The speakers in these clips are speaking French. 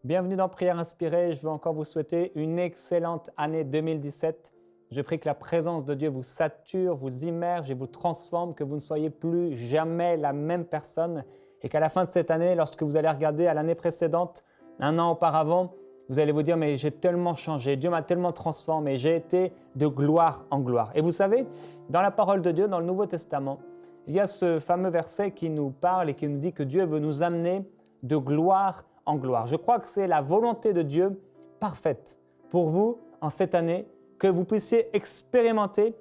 Bienvenue dans Prière Inspirée. Je veux encore vous souhaiter une excellente année 2017. Je prie que la présence de Dieu vous sature, vous immerge et vous transforme, que vous ne soyez plus jamais la même personne et qu'à la fin de cette année, lorsque vous allez regarder à l'année précédente, un an auparavant, vous allez vous dire « mais j'ai tellement changé, Dieu m'a tellement transformé, j'ai été de gloire en gloire ». Et vous savez, dans la parole de Dieu, dans le Nouveau Testament, il y a ce fameux verset qui nous parle et qui nous dit que Dieu veut nous amener de gloire en gloire. Je crois que c'est la volonté de Dieu parfaite pour vous en cette année, que vous puissiez expérimenter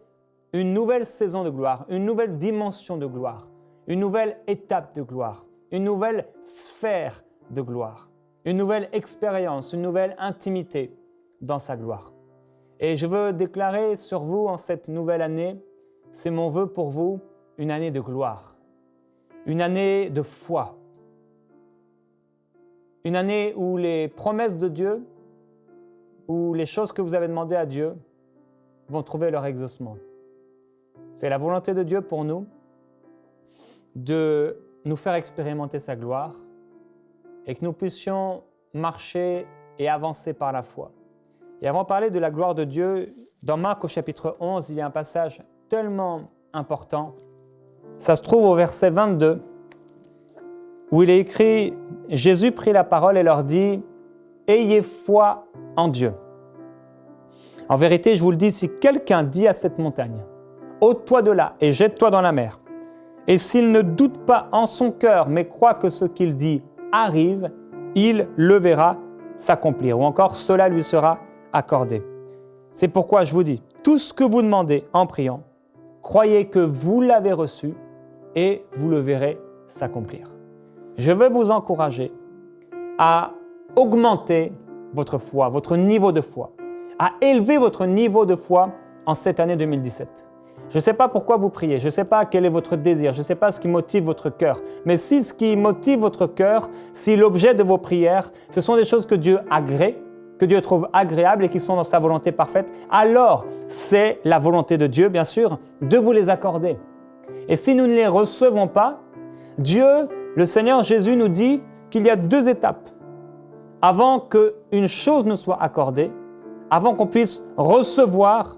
une nouvelle saison de gloire, une nouvelle dimension de gloire, une nouvelle étape de gloire, une nouvelle sphère de gloire, une nouvelle expérience, une nouvelle intimité dans sa gloire. Et je veux déclarer sur vous en cette nouvelle année, c'est mon vœu pour vous, une année de gloire, une année de foi, une année où les promesses de Dieu, où les choses que vous avez demandées à Dieu vont trouver leur exaucement. C'est la volonté de Dieu pour nous de nous faire expérimenter sa gloire et que nous puissions marcher et avancer par la foi. Et avant de parler de la gloire de Dieu, dans Marc au chapitre 11, il y a un passage tellement important. Ça se trouve au verset 22, où il est écrit « Jésus prit la parole et leur dit « Ayez foi en Dieu ». En vérité, je vous le dis, si quelqu'un dit à cette montagne « Ôte-toi de là et jette-toi dans la mer », et s'il ne doute pas en son cœur, mais croit que ce qu'il dit arrive, il le verra s'accomplir, ou encore cela lui sera accordé. C'est pourquoi je vous dis, tout ce que vous demandez en priant, croyez que vous l'avez reçu et vous le verrez s'accomplir. Je veux vous encourager à augmenter votre foi, votre niveau de foi, à élever votre niveau de foi en cette année 2017. Je ne sais pas pourquoi vous priez, je ne sais pas quel est votre désir, je ne sais pas ce qui motive votre cœur, mais si ce qui motive votre cœur, si l'objet de vos prières, ce sont des choses que Dieu agrée, que Dieu trouve agréables et qui sont dans sa volonté parfaite, alors c'est la volonté de Dieu, bien sûr, de vous les accorder. Et si nous ne les recevons pas, Dieu, le Seigneur Jésus nous dit qu'il y a 2 étapes avant qu'une chose nous soit accordée, avant qu'on puisse recevoir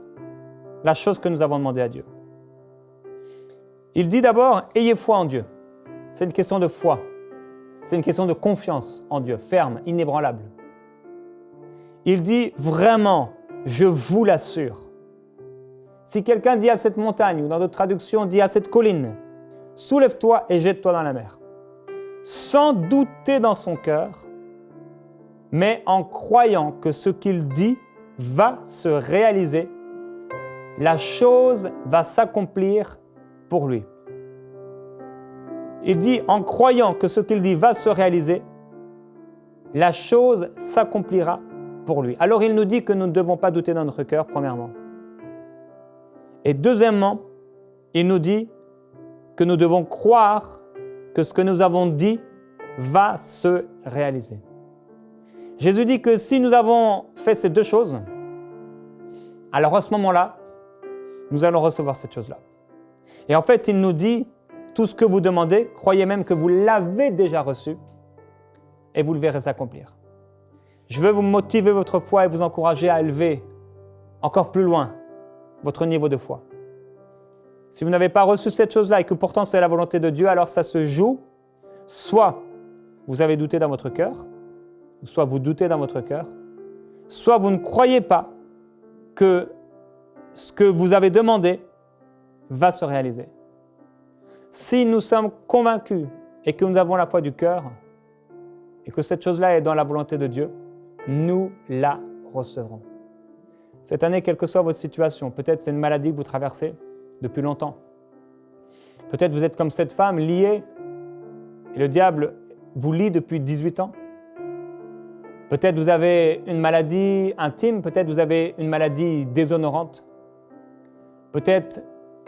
la chose que nous avons demandée à Dieu. Il dit d'abord, ayez foi en Dieu. C'est une question de foi. C'est une question de confiance en Dieu, ferme, inébranlable. Il dit vraiment, je vous l'assure. Si quelqu'un dit à cette montagne, ou dans d'autres traductions, dit à cette colline, soulève-toi et jette-toi dans la mer, sans douter dans son cœur, mais en croyant que ce qu'il dit va se réaliser, la chose va s'accomplir pour lui. Il dit, en croyant que ce qu'il dit va se réaliser, la chose s'accomplira pour lui. Alors il nous dit que nous ne devons pas douter dans notre cœur, premièrement. Et deuxièmement, il nous dit que nous devons croire que ce que nous avons dit va se réaliser. Jésus dit que si nous avons fait ces 2 choses, alors à ce moment-là, nous allons recevoir cette chose-là. Et en fait, il nous dit, tout ce que vous demandez, croyez même que vous l'avez déjà reçu et vous le verrez s'accomplir. Je veux vous motiver votre foi et vous encourager à élever encore plus loin votre niveau de foi. Si vous n'avez pas reçu cette chose-là et que pourtant c'est la volonté de Dieu, alors ça se joue, soit vous avez douté dans votre cœur, soit vous doutez dans votre cœur, soit vous ne croyez pas que ce que vous avez demandé va se réaliser. Si nous sommes convaincus et que nous avons la foi du cœur et que cette chose-là est dans la volonté de Dieu, nous la recevrons. Cette année, quelle que soit votre situation, peut-être c'est une maladie que vous traversez depuis longtemps. Peut-être vous êtes comme cette femme liée et le diable vous lie depuis 18 ans. Peut-être vous avez une maladie intime, peut-être vous avez une maladie déshonorante. Peut-être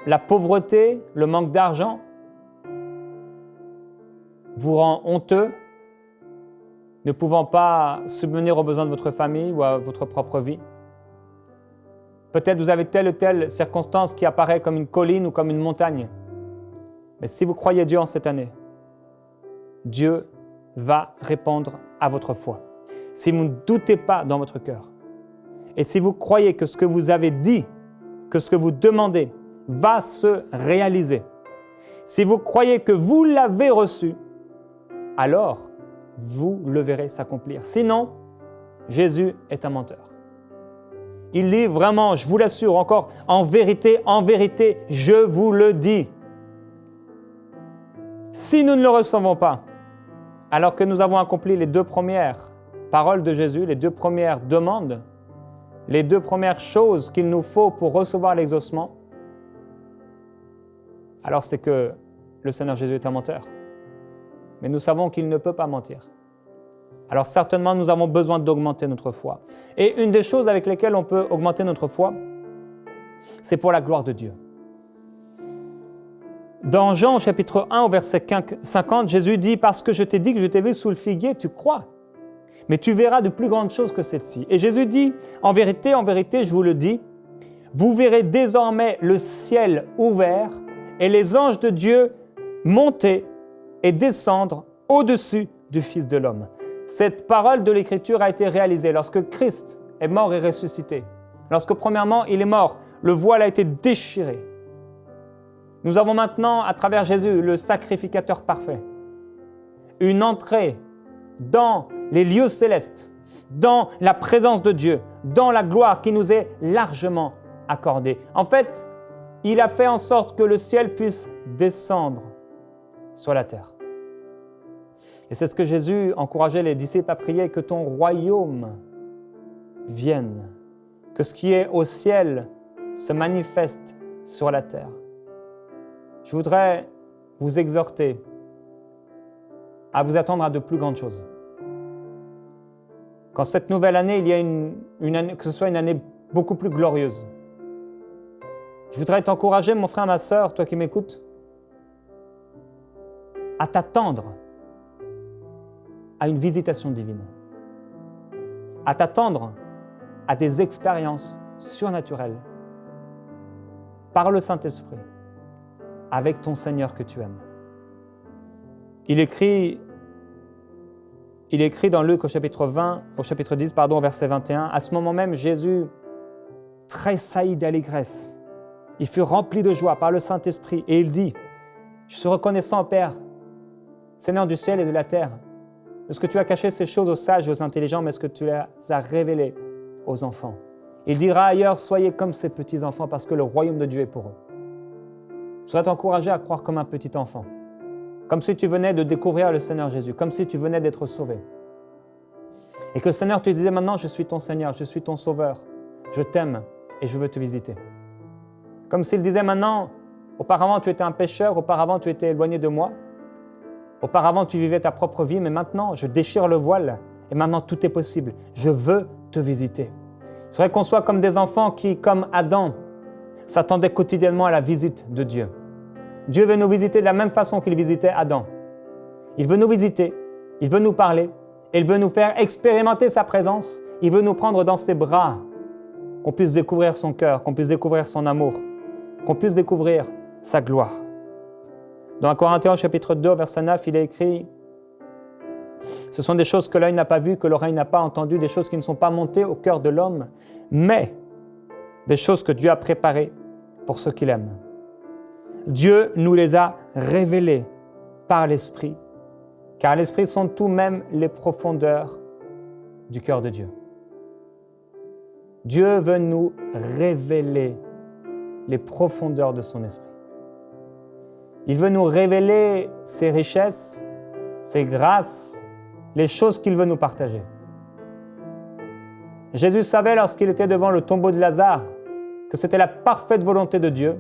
la pauvreté, le manque d'argent vous rend honteux, ne pouvant pas subvenir aux besoins de votre famille ou à votre propre vie. Peut-être vous avez telle ou telle circonstance qui apparaît comme une colline ou comme une montagne. Mais si vous croyez Dieu en cette année, Dieu va répondre à votre foi. si vous ne doutez pas dans votre cœur, et si vous croyez que ce que vous avez dit, que ce que vous demandez va se réaliser, si vous croyez que vous l'avez reçu, alors vous le verrez s'accomplir. Sinon, Jésus est un menteur. Il dit vraiment, je vous l'assure encore, en vérité, je vous le dis. Si nous ne le recevons pas, alors que nous avons accompli les 2 premières paroles de Jésus, les 2 premières demandes, les 2 premières choses qu'il nous faut pour recevoir l'exaucement, alors c'est que le Seigneur Jésus est un menteur. Mais nous savons qu'il ne peut pas mentir. Alors certainement, nous avons besoin d'augmenter notre foi. Et une des choses avec lesquelles on peut augmenter notre foi, c'est pour la gloire de Dieu. Dans Jean chapitre 1 au verset 50, Jésus dit « Parce que je t'ai dit que je t'ai vu sous le figuier, tu crois. Mais tu verras de plus grandes choses que celles-ci. » Et Jésus dit « En vérité, je vous le dis, vous verrez désormais le ciel ouvert et les anges de Dieu monter et descendre au-dessus du Fils de l'homme. » Cette parole de l'Écriture a été réalisée lorsque Christ est mort et ressuscité. Lorsque premièrement, il est mort, le voile a été déchiré. Nous avons maintenant, à travers Jésus, le sacrificateur parfait, une entrée dans les lieux célestes, dans la présence de Dieu, dans la gloire qui nous est largement accordée. En fait, il a fait en sorte que le ciel puisse descendre sur la terre. Et c'est ce que Jésus encourageait les disciples à prier, que ton royaume vienne, que ce qui est au ciel se manifeste sur la terre. Je voudrais vous exhorter à vous attendre à de plus grandes choses. Qu'en cette nouvelle année, il y a une année, que ce soit une année beaucoup plus glorieuse. Je voudrais t'encourager, mon frère, ma sœur, toi qui m'écoutes, à t'attendre à une visitation divine, à t'attendre à des expériences surnaturelles par le Saint-Esprit avec ton Seigneur que tu aimes. Il écrit dans Luc au chapitre 10, au verset 21, « À ce moment même, Jésus tressaillit d'allégresse. Il fut rempli de joie par le Saint-Esprit et il dit, « Je suis reconnaissant, Père, Seigneur du ciel et de la terre, est-ce que tu as caché ces choses aux sages et aux intelligents, mais est-ce que tu les as révélées aux enfants? Il dira ailleurs, soyez comme ces petits enfants, parce que le royaume de Dieu est pour eux. » Je voudrais t'encourager à croire comme un petit enfant, comme si tu venais de découvrir le Seigneur Jésus, comme si tu venais d'être sauvé. Et que le Seigneur te disait maintenant, je suis ton Seigneur, je suis ton Sauveur, je t'aime et je veux te visiter. Comme s'il disait maintenant, auparavant tu étais un pécheur, auparavant tu étais éloigné de moi, auparavant, tu vivais ta propre vie, mais maintenant, je déchire le voile et maintenant, tout est possible. Je veux te visiter. Je voudrais qu'on soit comme des enfants qui, comme Adam, s'attendaient quotidiennement à la visite de Dieu. Dieu veut nous visiter de la même façon qu'il visitait Adam. Il veut nous visiter, il veut nous parler, il veut nous faire expérimenter sa présence, il veut nous prendre dans ses bras, qu'on puisse découvrir son cœur, qu'on puisse découvrir son amour, qu'on puisse découvrir sa gloire. Dans 1 Corinthiens chapitre 2, verset 9, il est écrit « Ce sont des choses que l'œil n'a pas vues, que l'oreille n'a pas entendues, des choses qui ne sont pas montées au cœur de l'homme, mais des choses que Dieu a préparées pour ceux qu'il aime. Dieu nous les a révélées par l'Esprit, car l'Esprit sonde tout même les profondeurs du cœur de Dieu. » Dieu veut nous révéler les profondeurs de son Esprit. Il veut nous révéler ses richesses, ses grâces, les choses qu'il veut nous partager. Jésus savait lorsqu'il était devant le tombeau de Lazare que c'était la parfaite volonté de Dieu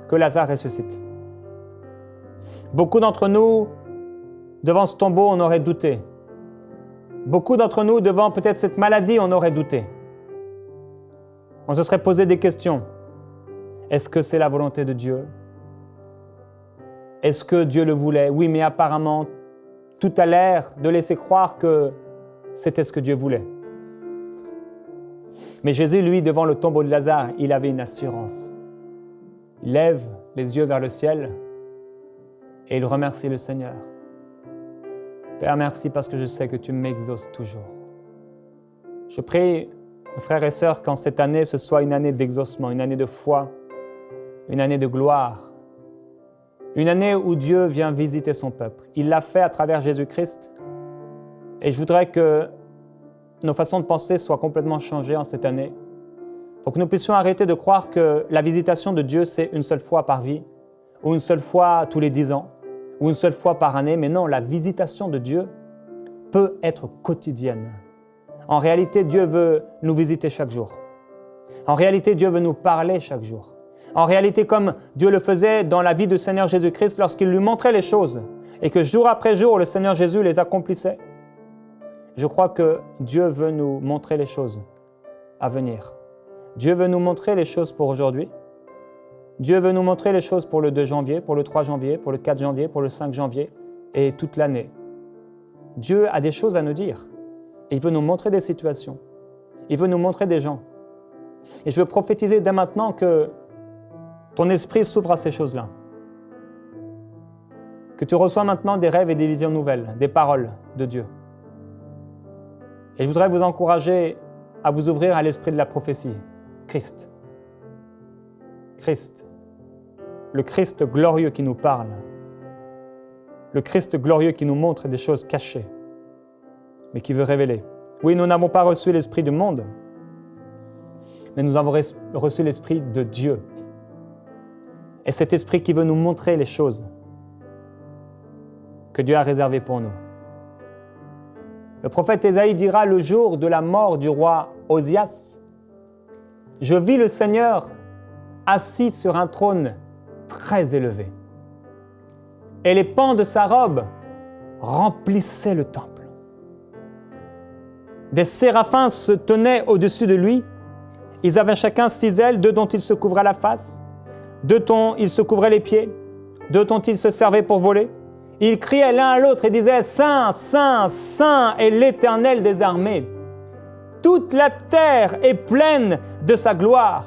que Lazare ressuscite. Beaucoup d'entre nous, devant ce tombeau, on aurait douté. Beaucoup d'entre nous, devant peut-être cette maladie, on aurait douté. On se serait posé des questions. Est-ce que c'est la volonté de Dieu ? Est-ce que Dieu le voulait? Oui, mais apparemment, tout a l'air de laisser croire que c'était ce que Dieu voulait. Mais Jésus, lui, devant le tombeau de Lazare, il avait une assurance. Il lève les yeux vers le ciel et il remercie le Seigneur. Père, merci parce que je sais que tu m'exauces toujours. Je prie, frères et sœurs, qu'en cette année, ce soit une année d'exaucement, une année de foi, une année de gloire, une année où Dieu vient visiter son peuple. Il l'a fait à travers Jésus-Christ. Et je voudrais que nos façons de penser soient complètement changées en cette année, pour que nous puissions arrêter de croire que la visitation de Dieu, c'est une seule fois par vie, ou une seule fois tous les 10 ans, ou une seule fois par année. Mais non, la visitation de Dieu peut être quotidienne. En réalité, Dieu veut nous visiter chaque jour. En réalité, Dieu veut nous parler chaque jour. En réalité, comme Dieu le faisait dans la vie du Seigneur Jésus-Christ lorsqu'il lui montrait les choses et que jour après jour, le Seigneur Jésus les accomplissait. Je crois que Dieu veut nous montrer les choses à venir. Dieu veut nous montrer les choses pour aujourd'hui. Dieu veut nous montrer les choses pour le 2 janvier, pour le 3 janvier, pour le 4 janvier, pour le 5 janvier et toute l'année. Dieu a des choses à nous dire. Il veut nous montrer des situations. Il veut nous montrer des gens. Et je veux prophétiser dès maintenant que ton esprit s'ouvre à ces choses-là. Que tu reçois maintenant des rêves et des visions nouvelles, des paroles de Dieu. Et je voudrais vous encourager à vous ouvrir à l'esprit de la prophétie. Christ. Christ. Le Christ glorieux qui nous parle. Le Christ glorieux qui nous montre des choses cachées, mais qui veut révéler. Oui, nous n'avons pas reçu l'esprit du monde, mais nous avons reçu l'esprit de Dieu. Et cet esprit qui veut nous montrer les choses que Dieu a réservées pour nous. Le prophète Ésaïe dira le jour de la mort du roi Osias, « Je vis le Seigneur assis sur un trône très élevé. Et les pans de sa robe remplissaient le temple. Des séraphins se tenaient au-dessus de lui. Ils avaient chacun 6 ailes, 2 dont ils se couvraient la face, 2 dont ils se couvraient les pieds, 2 dont ils se servaient pour voler. Ils criaient l'un à l'autre et disaient « Saint, Saint, Saint est l'Éternel des armées. Toute la terre est pleine de sa gloire. »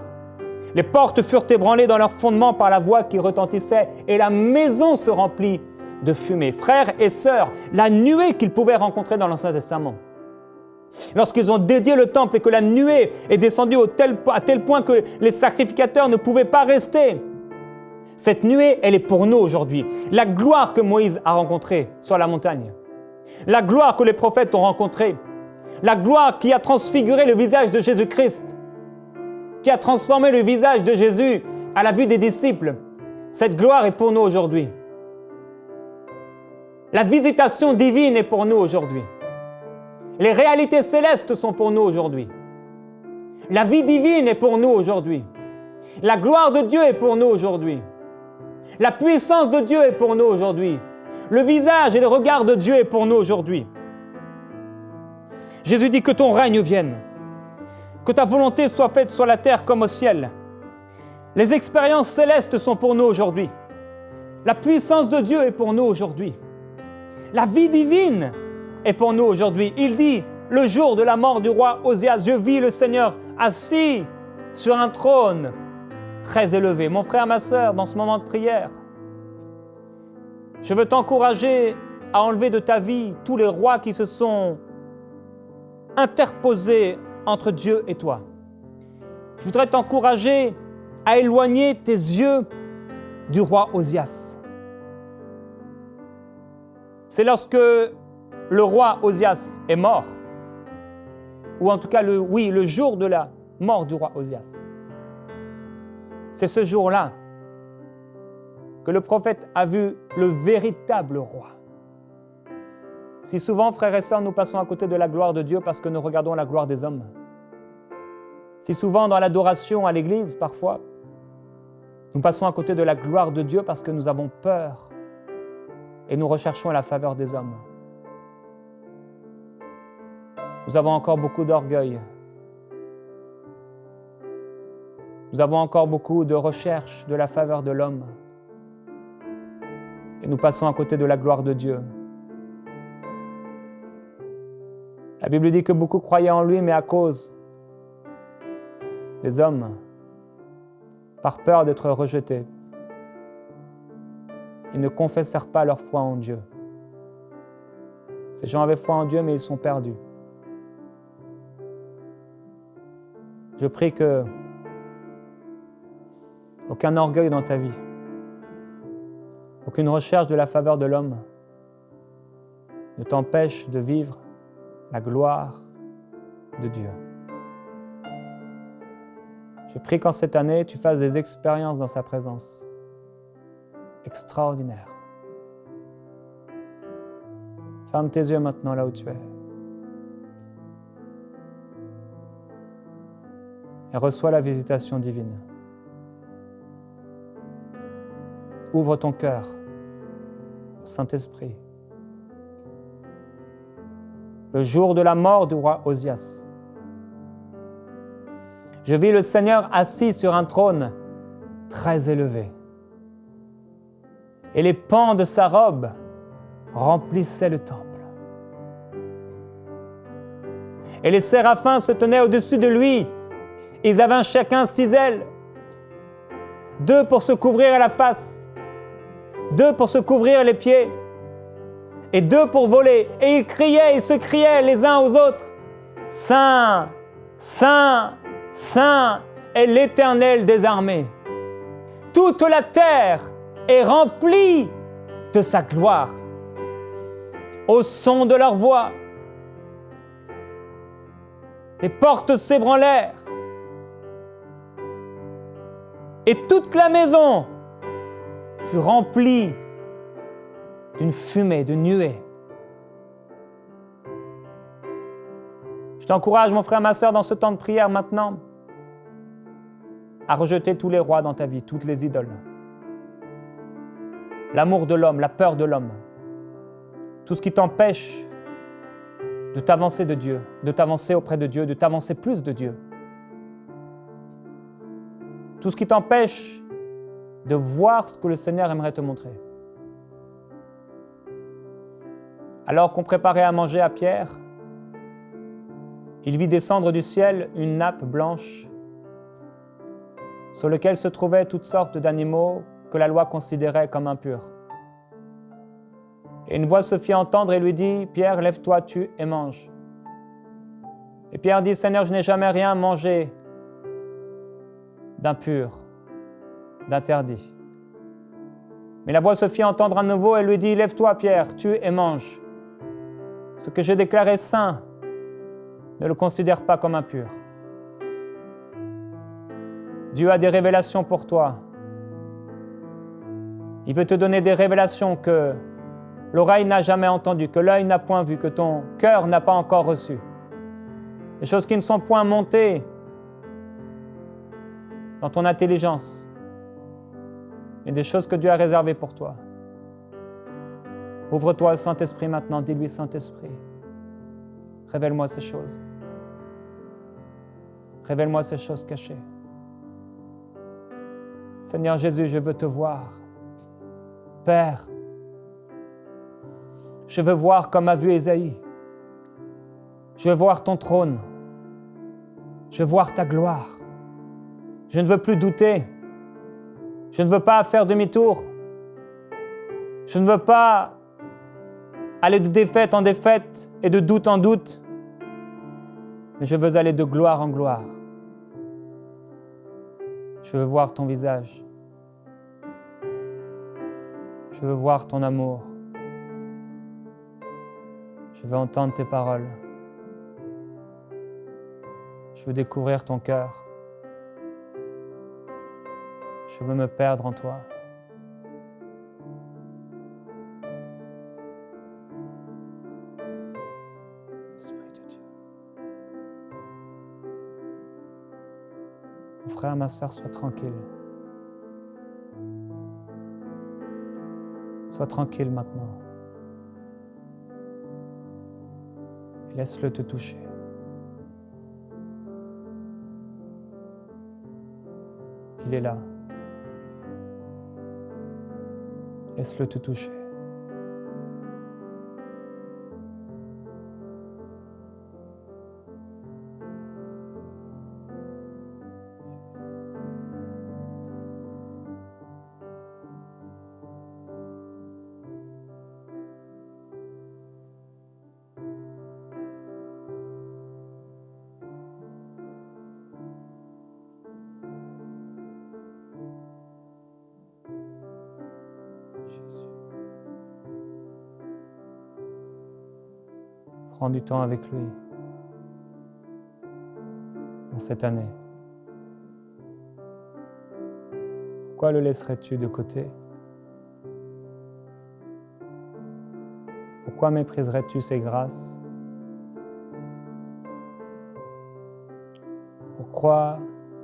Les portes furent ébranlées dans leur fondement par la voix qui retentissait et la maison se remplit de fumée. Frères et sœurs, la nuée qu'ils pouvaient rencontrer dans l'Ancien Testament, lorsqu'ils ont dédié le temple et que la nuée est descendue à tel point que les sacrificateurs ne pouvaient pas rester, cette nuée, elle est pour nous aujourd'hui. La gloire que Moïse a rencontrée sur la montagne, la gloire que les prophètes ont rencontrée, la gloire qui a transfiguré le visage de Jésus-Christ, qui a transformé le visage de Jésus à la vue des disciples. Cette gloire est pour nous aujourd'hui. La visitation divine est pour nous aujourd'hui. Les réalités célestes sont pour nous aujourd'hui. La vie divine est pour nous aujourd'hui. La gloire de Dieu est pour nous aujourd'hui. La puissance de Dieu est pour nous aujourd'hui. Le visage et le regard de Dieu est pour nous aujourd'hui. Jésus dit que ton règne vienne. Que ta volonté soit faite sur la terre comme au ciel. Les expériences célestes sont pour nous aujourd'hui. La puissance de Dieu est pour nous aujourd'hui. La vie divine est pour nous aujourd'hui. Il dit, le jour de la mort du roi Osias, je vis le Seigneur assis sur un trône très élevé. Mon frère, ma sœur, dans ce moment de prière, je veux t'encourager à enlever de ta vie tous les rois qui se sont interposés entre Dieu et toi. Je voudrais t'encourager à éloigner tes yeux du roi Osias. C'est lorsque le roi Osias est mort, ou en tout cas le jour de la mort du roi Osias. C'est ce jour-là que le prophète a vu le véritable roi. Si souvent, frères et sœurs, nous passons à côté de la gloire de Dieu parce que nous regardons la gloire des hommes. Si souvent, dans l'adoration à l'église, parfois, nous passons à côté de la gloire de Dieu parce que nous avons peur et nous recherchons la faveur des hommes. Nous avons encore beaucoup d'orgueil. Nous avons encore beaucoup de recherche de la faveur de l'homme. Et nous passons à côté de la gloire de Dieu. La Bible dit que beaucoup croyaient en lui, mais à cause des hommes, par peur d'être rejetés, ils ne confessèrent pas leur foi en Dieu. Ces gens avaient foi en Dieu, mais ils sont perdus. Je prie que aucun orgueil dans ta vie, aucune recherche de la faveur de l'homme ne t'empêche de vivre la gloire de Dieu. Je prie qu'en cette année, tu fasses des expériences dans sa présence extraordinaires. Ferme tes yeux maintenant là où tu es. Et reçois la visitation divine. Ouvre ton cœur au Saint-Esprit. Le jour de la mort du roi Osias, je vis le Seigneur assis sur un trône très élevé. Et les pans de sa robe remplissaient le temple. Et les séraphins se tenaient au-dessus de lui. Ils avaient chacun 6 ailes. 2 pour se couvrir la face, 2 pour se couvrir les pieds, et 2 pour voler. Et ils se criaient les uns aux autres, « Saint, Saint, Saint est l'Éternel des armées. Toute la terre est remplie de sa gloire. » Au son de leur voix, les portes s'ébranlèrent. Et toute la maison fut remplie d'une fumée, de nuées. Je t'encourage, mon frère, ma sœur, dans ce temps de prière maintenant, à rejeter tous les rois dans ta vie, toutes les idoles. L'amour de l'homme, la peur de l'homme, tout ce qui t'empêche de t'avancer de Dieu, de t'avancer auprès de Dieu, de t'avancer plus de Dieu. Tout ce qui t'empêche de voir ce que le Seigneur aimerait te montrer. Alors qu'on préparait à manger à Pierre, il vit descendre du ciel une nappe blanche sur laquelle se trouvaient toutes sortes d'animaux que la loi considérait comme impurs. Et une voix se fit entendre et lui dit, « Pierre, lève-toi, tue et mange. » Et Pierre dit, « Seigneur, je n'ai jamais rien mangé d'impur, d'interdit. » Mais la voix se fit entendre à nouveau et lui dit, « Lève-toi, Pierre, tue et mange. Ce que j'ai déclaré saint, ne le considère pas comme impur. » Dieu a des révélations pour toi. Il veut te donner des révélations que l'oreille n'a jamais entendues, que l'œil n'a point vu, que ton cœur n'a pas encore reçu. Des choses qui ne sont point montées dans ton intelligence, mais des choses que Dieu a réservées pour toi. Ouvre-toi au Saint-Esprit maintenant, dis-lui, Saint-Esprit, révèle-moi ces choses. Révèle-moi ces choses cachées. Seigneur Jésus, je veux te voir. Père, je veux voir comme a vu Ésaïe. Je veux voir ton trône. Je veux voir ta gloire. Je ne veux plus douter. Je ne veux pas faire demi-tour. Je ne veux pas aller de défaite en défaite et de doute en doute. Mais je veux aller de gloire en gloire. Je veux voir ton visage. Je veux voir ton amour. Je veux entendre tes paroles. Je veux découvrir ton cœur. Je veux me perdre en toi. Esprit de Dieu. Mon frère, ma sœur, sois tranquille. Sois tranquille maintenant. Laisse-le te toucher. Il est là. Laisse-le te toucher. Prends du temps avec lui en cette année. Pourquoi le laisserais-tu de côté? Pourquoi mépriserais-tu ses grâces? Pourquoi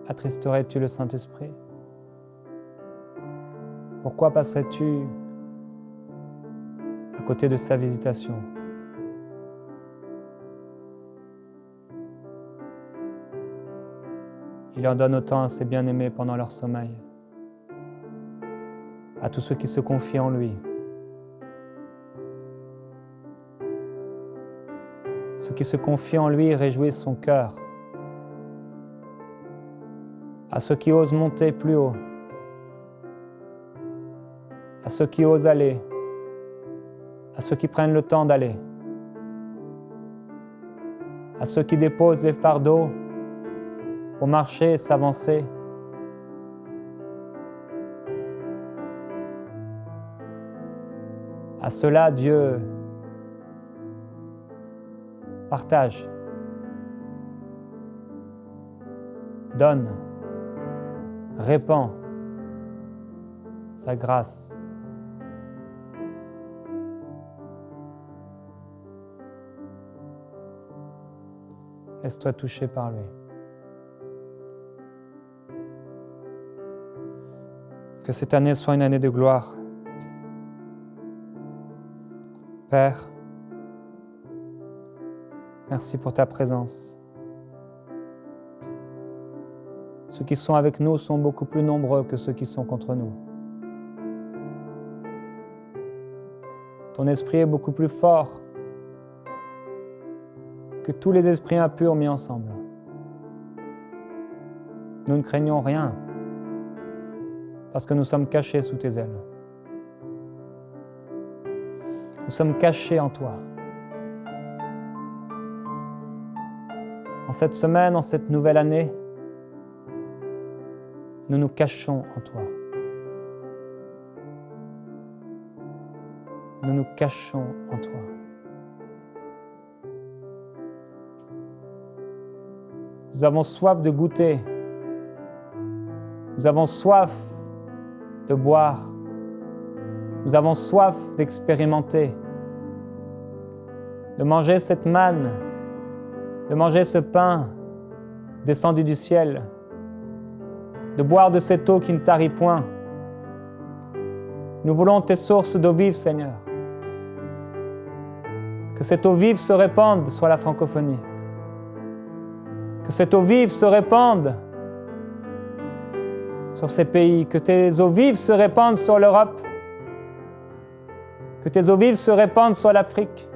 attristerais-tu le Saint-Esprit? Pourquoi passerais-tu à côté de sa visitation? Il en donne autant à ses bien-aimés pendant leur sommeil, à tous ceux qui se confient en lui. Ceux qui se confient en lui réjouissent son cœur. À ceux qui osent monter plus haut, à ceux qui osent aller, à ceux qui prennent le temps d'aller, à ceux qui déposent les fardeaux pour marcher et s'avancer. À ceux-là, Dieu partage, donne, répand sa grâce. Laisse-toi toucher par lui. Que cette année soit une année de gloire. Père, merci pour ta présence. Ceux qui sont avec nous sont beaucoup plus nombreux que ceux qui sont contre nous. Ton esprit est beaucoup plus fort que tous les esprits impurs mis ensemble. Nous ne craignons rien parce que nous sommes cachés sous tes ailes. Nous sommes cachés en toi. En cette semaine, en cette nouvelle année, nous nous cachons en toi. Nous nous cachons en toi. Nous avons soif de goûter. Nous avons soif de boire. Nous avons soif d'expérimenter, de manger cette manne, de manger ce pain descendu du ciel, de boire de cette eau qui ne tarit point. Nous voulons tes sources d'eau vive, Seigneur. Que cette eau vive se répande sur la francophonie. Que cette eau vive se répande sur ces pays. Que tes eaux vives se répandent sur l'Europe. Que tes eaux vives se répandent sur l'Afrique.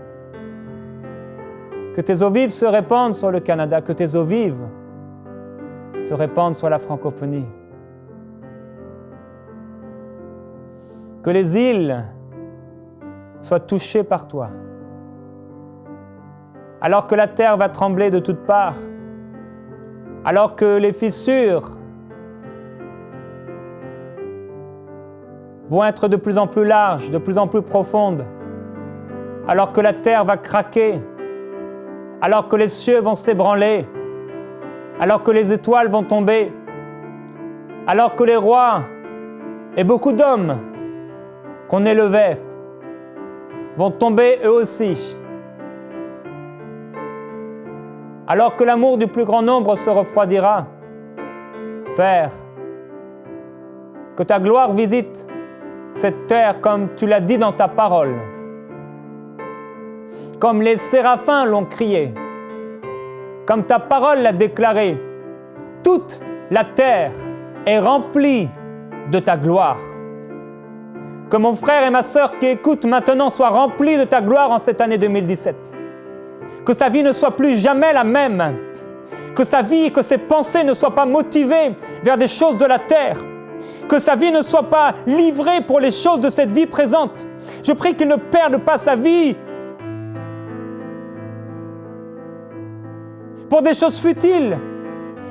Que tes eaux vives se répandent sur le Canada. Que tes eaux vives se répandent sur la francophonie. Que les îles soient touchées par toi. Alors que la terre va trembler de toutes parts, alors que les fissures vont être de plus en plus larges, de plus en plus profondes, alors que la terre va craquer, alors que les cieux vont s'ébranler, alors que les étoiles vont tomber, alors que les rois et beaucoup d'hommes qu'on élevait vont tomber eux aussi, alors que l'amour du plus grand nombre se refroidira. Père, que ta gloire visite cette terre comme tu l'as dit dans ta parole, comme les séraphins l'ont crié, comme ta parole l'a déclaré. Toute la terre est remplie de ta gloire. Que mon frère et ma sœur qui écoutent maintenant soient remplis de ta gloire en cette année 2017. Que sa vie ne soit plus jamais la même. Que sa vie et que ses pensées ne soient pas motivées vers des choses de la terre. Que sa vie ne soit pas livrée pour les choses de cette vie présente. Je prie qu'il ne perde pas sa vie pour des choses futiles,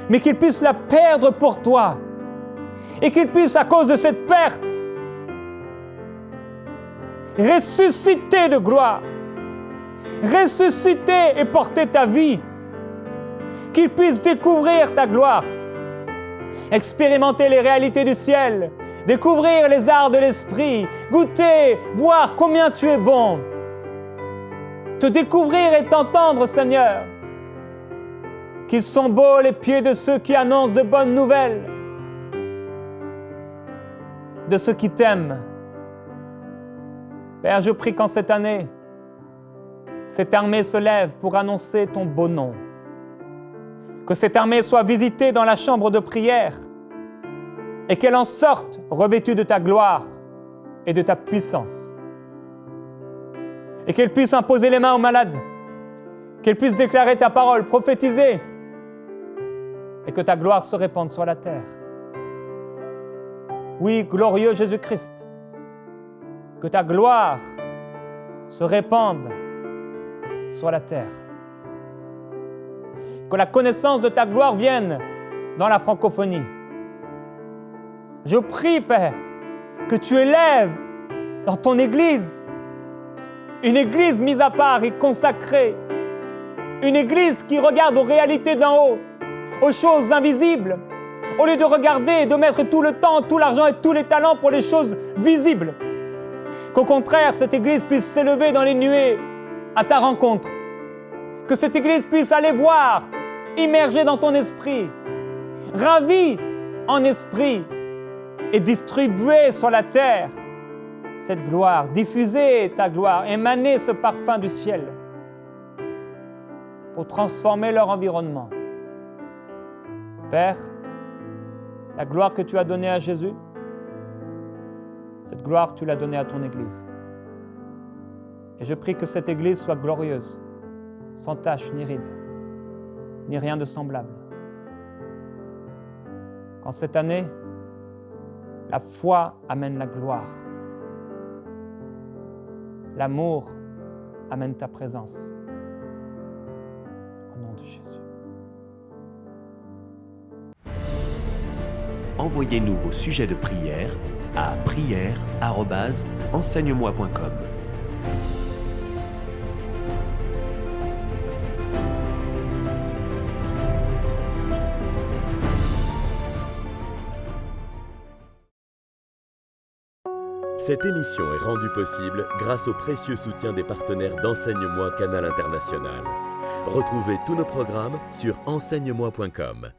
mais qu'il puisse la perdre pour toi. Et qu'il puisse, à cause de cette perte, ressusciter de gloire. ressusciter et porter ta vie, qu'ils puissent découvrir ta gloire, expérimenter les réalités du ciel, découvrir les arts de l'esprit, goûter, voir combien tu es bon, te découvrir et t'entendre, Seigneur, qu'ils sont beaux les pieds de ceux qui annoncent de bonnes nouvelles, de ceux qui t'aiment. Père, je prie qu'en cette année, cette armée se lève pour annoncer ton beau nom. Que cette armée soit visitée dans la chambre de prière et qu'elle en sorte revêtue de ta gloire et de ta puissance. Et qu'elle puisse imposer les mains aux malades, qu'elle puisse déclarer ta parole, prophétiser, et que ta gloire se répande sur la terre. Oui, glorieux Jésus-Christ, que ta gloire se répande sur la terre. Que la connaissance de ta gloire vienne dans la francophonie. Je prie, Père, que tu élèves dans ton Église une Église mise à part et consacrée, une Église qui regarde aux réalités d'en haut, aux choses invisibles, au lieu de regarder et de mettre tout le temps, tout l'argent et tous les talents pour les choses visibles. Qu'au contraire, cette Église puisse s'élever dans les nuées à ta rencontre. Que cette Église puisse aller voir, immergée dans ton esprit, ravie en esprit et distribuer sur la terre cette gloire, diffuser ta gloire, émaner ce parfum du ciel pour transformer leur environnement. Père, la gloire que tu as donnée à Jésus, cette gloire tu l'as donnée à ton Église. Et je prie que cette Église soit glorieuse, sans tache ni ride, ni rien de semblable. Qu'en cette année, la foi amène la gloire. L'amour amène ta présence. Au nom de Jésus. Envoyez-nous vos sujets de prière à prière@enseigne-moi.com. Cette émission est rendue possible grâce au précieux soutien des partenaires d'Enseigne-moi Canal International. Retrouvez tous nos programmes sur enseigne-moi.com.